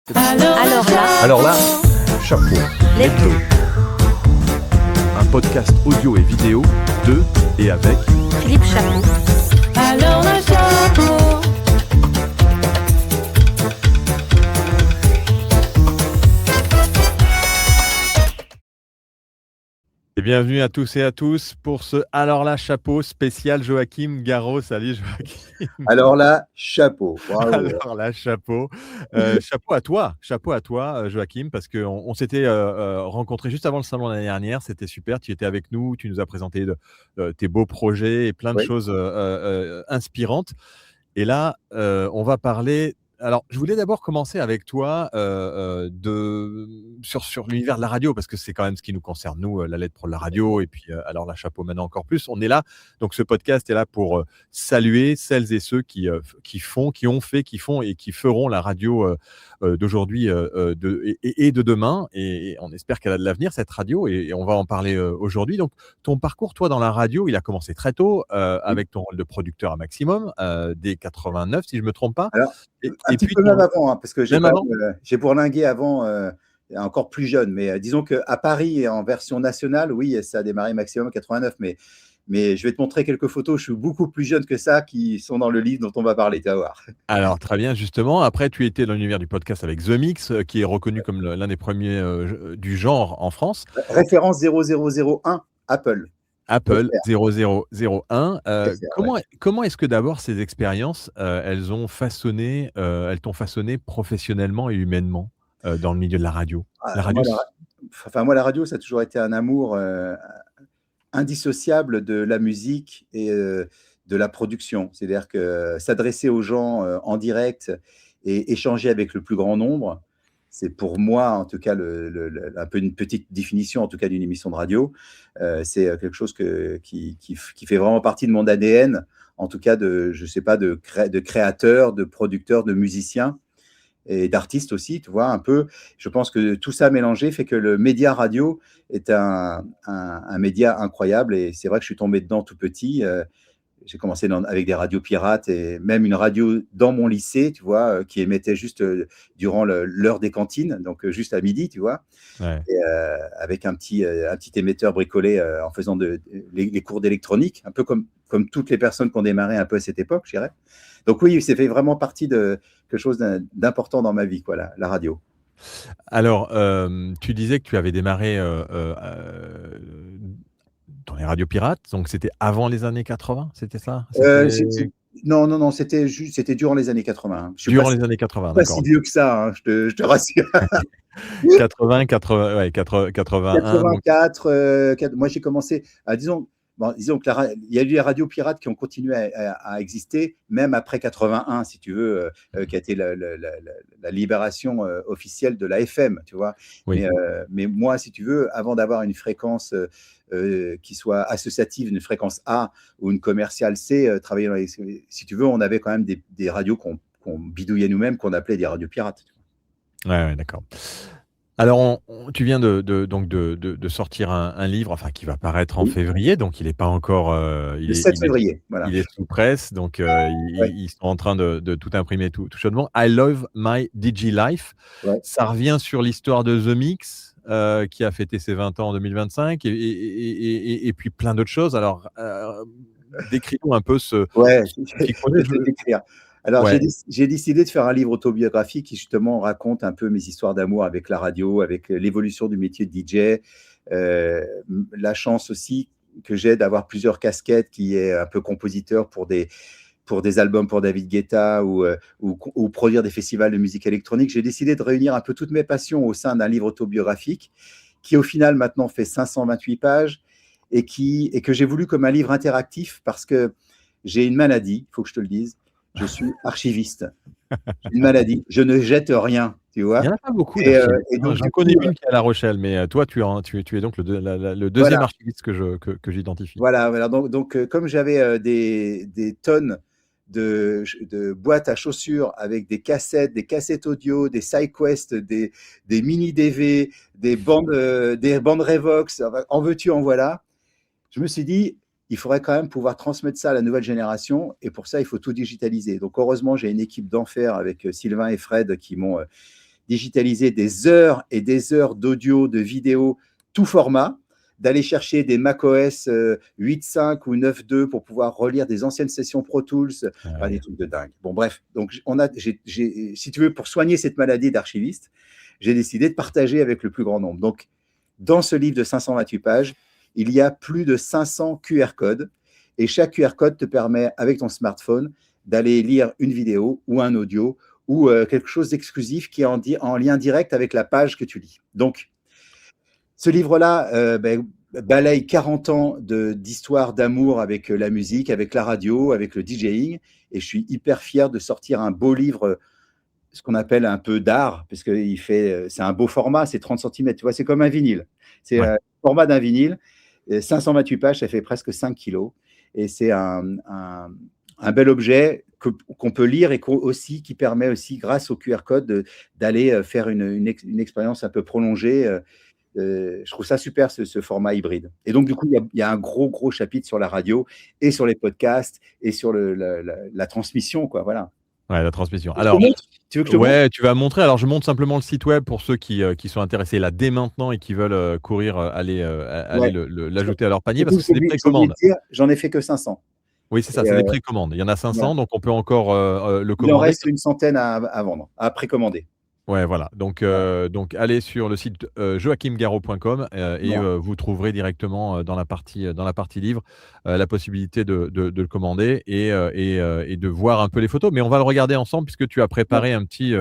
Alors là, chapeau. Letto. Un podcast audio et vidéo de et avec Philippe Chapeau. Alors là, chapeau. Et bienvenue à tous et à tous pour ce Alors là, chapeau spécial Joachim Garraud. Salut Joachim. Alors là, chapeau. Bravo. Alors là, chapeau. Chapeau à toi, Joachim, parce qu'on s'était rencontrés juste avant le salon l'année dernière. C'était super. Tu étais avec nous. Tu nous as présenté tes beaux projets et plein de Oui. choses inspirantes. Et là, on va parler. Alors, je voulais d'abord commencer avec toi sur l'univers de la radio, parce que c'est quand même ce qui nous concerne, nous, la lettre pro de la radio, et puis alors la chapeau maintenant encore plus. On est là, donc ce podcast est là pour saluer celles et ceux qui font, qui ont fait, qui font et qui feront la radio d'aujourd'hui et de demain. Et on espère qu'elle a de l'avenir, cette radio, et on va en parler aujourd'hui. Donc, ton parcours, toi, dans la radio, il a commencé très tôt, avec ton rôle de producteur à Maximum, dès 89, si je ne me trompe pas. Alors, Et un petit puis, peu même avant, hein, parce que Même avant j'ai bourlingué avant, encore plus jeune. Mais disons qu'à Paris, en version nationale, oui, ça a démarré Maximum en 89. Mais je vais te montrer quelques photos. Je suis beaucoup plus jeune que ça, qui sont dans le livre dont on va parler. Tu vas voir. Alors, très bien, justement. Après, tu étais dans l'univers du podcast avec The Mix, qui est reconnu comme l'un des premiers du genre en France. Référence 0001, Apple. Apple FR. 0001. FR, Comment est-ce que d'abord ces expériences, elles t'ont façonné professionnellement et humainement dans le milieu de la radio? La radio, Moi, la radio, ça a toujours été un amour indissociable de la musique et de la production. C'est-à-dire que s'adresser aux gens en direct et échanger avec le plus grand nombre, c'est pour moi, en tout cas, un peu une petite définition, en tout cas, d'une émission de radio. C'est quelque chose qui fait vraiment partie de mon ADN, en tout cas, je sais pas, de créateur, de producteur, de musicien et d'artistes aussi, tu vois, un peu. Je pense que tout ça mélangé fait que le média radio est un média incroyable, et c'est vrai que je suis tombé dedans tout petit. J'ai commencé avec des radios pirates, et même une radio dans mon lycée, tu vois, qui émettait juste durant l'heure des cantines, donc juste à midi, tu vois, ouais. et, avec un petit émetteur bricolé en faisant les cours d'électronique, un peu comme toutes les personnes qui ont démarré un peu à cette époque, je dirais. Donc oui, c'est fait vraiment partie de quelque chose d'important dans ma vie, quoi, la radio. Alors, tu disais que tu avais démarré dans les radios pirates, donc c'était avant les années 80, c'était ça? Non, c'était durant les années 80. Je suis Durant les années 80, pas si d'accord. vieux que ça, hein, je te rassure. 81, donc 84, moi j'ai commencé, disons que il y a eu des radios pirates qui ont continué à exister, même après 81, si tu veux, qui a été la libération officielle de la FM, tu vois. oui. Mais moi, si tu veux, avant d'avoir une fréquence qui soit associative, une fréquence A ou une commerciale C, travailler si tu veux, on avait quand même des radios qu'on bidouillait nous-mêmes, qu'on appelait des radios pirates. Ouais, d'accord. Alors, tu viens donc de sortir un livre, enfin, qui va paraître en Oui. février, donc il n'est pas encore, Le 7 février, voilà. il est sous presse, donc Ouais. ils sont en train de tout imprimer tout chaudement. I Love My Digi Life. Ouais. Ça revient sur l'histoire de The Mix, qui a fêté ses 20 ans en 2025, et puis plein d'autres choses. Alors, décris-nous un peu ce Ouais, petit je projet. vais te l'écrire. Alors, Ouais. j'ai décidé de faire un livre autobiographique qui justement raconte un peu mes histoires d'amour avec la radio, avec l'évolution du métier de DJ. La chance aussi que j'ai d'avoir plusieurs casquettes, qui est un peu compositeur pour des albums pour David Guetta, ou produire des festivals de musique électronique. J'ai décidé de réunir un peu toutes mes passions au sein d'un livre autobiographique qui, au final, maintenant fait 528 pages, et que j'ai voulu comme un livre interactif, parce que j'ai une maladie, il faut que je te le dise. Je suis archiviste. J'ai une maladie. Je ne jette rien, tu Il vois. n'y en a pas beaucoup Et d'archivistes, hein. donc, J'en du connais coup, une qui est à La Rochelle, mais toi, tu es donc le deuxième voilà. archiviste que j'identifie. Voilà. Donc, comme j'avais des tonnes de boîtes à chaussures avec des cassettes audio, des SideQuest, des mini DV, des bandes Revox, enfin, en veux-tu, en voilà. Je me suis dit, il faudrait quand même pouvoir transmettre ça à la nouvelle génération, et pour ça, il faut tout digitaliser. Donc, heureusement, j'ai une équipe d'enfer avec Sylvain et Fred qui m'ont digitaliser des heures et des heures d'audio, de vidéo, tout format, d'aller chercher des macOS 8.5 ou 9.2 pour pouvoir relire des anciennes sessions Pro Tools, des trucs de dingue. Bon, bref, donc si tu veux, pour soigner cette maladie d'archiviste, j'ai décidé de partager avec le plus grand nombre. Donc, dans ce livre de 528 pages, il y a plus de 500 QR codes et chaque QR code te permet, avec ton smartphone, d'aller lire une vidéo ou un audio ou quelque chose d'exclusif qui est en lien direct avec la page que tu lis. Donc, ce livre-là balaye 40 ans d'histoire d'amour avec la musique, avec la radio, avec le DJing. Et je suis hyper fier de sortir un beau livre, ce qu'on appelle un peu d'art, parce que c'est un beau format, c'est 30 cm. Tu vois, c'est comme un vinyle. C'est le format d'un vinyle. 528 pages, ça fait presque 5 kilos. Et c'est un bel objet qu'on peut lire et qui permet aussi, grâce au QR code, d'aller faire une expérience un peu prolongée. Je trouve ça super, ce format hybride. Et donc, du coup, il y a un gros chapitre sur la radio et sur les podcasts et sur la transmission, quoi. Voilà. Ouais, la transmission. Alors, tu veux que je te montre ? tu vas montrer. Alors, je montre simplement le site web pour ceux qui sont intéressés là dès maintenant et qui veulent courir, aller l'ajouter à leur panier parce que c'est des précommandes. J'en ai fait que 500. Oui, c'est ça, c'est des précommandes. Il y en a 500, donc on peut encore le commander. Il en reste une centaine à vendre, à précommander. Ouais, voilà. Donc, allez sur le site joachimgarraud.com et vous trouverez directement dans la partie livre la possibilité de le commander et de voir un peu les photos. Mais on va le regarder ensemble puisque tu as préparé un petit.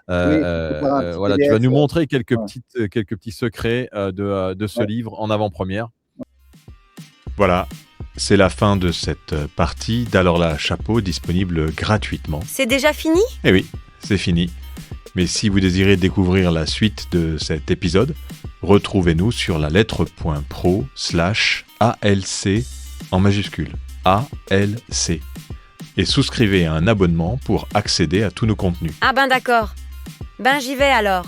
Voilà, tu vas nous montrer quelques petits secrets de ce livre en avant-première. Voilà. C'est la fin de cette partie d'Alors là, chapeau, disponible gratuitement. C'est déjà fini ? Eh oui, c'est fini. Mais si vous désirez découvrir la suite de cet épisode, retrouvez-nous sur la lettre.pro/ALC en majuscule, ALC. Et souscrivez à un abonnement pour accéder à tous nos contenus. Ah ben d'accord. Ben j'y vais alors.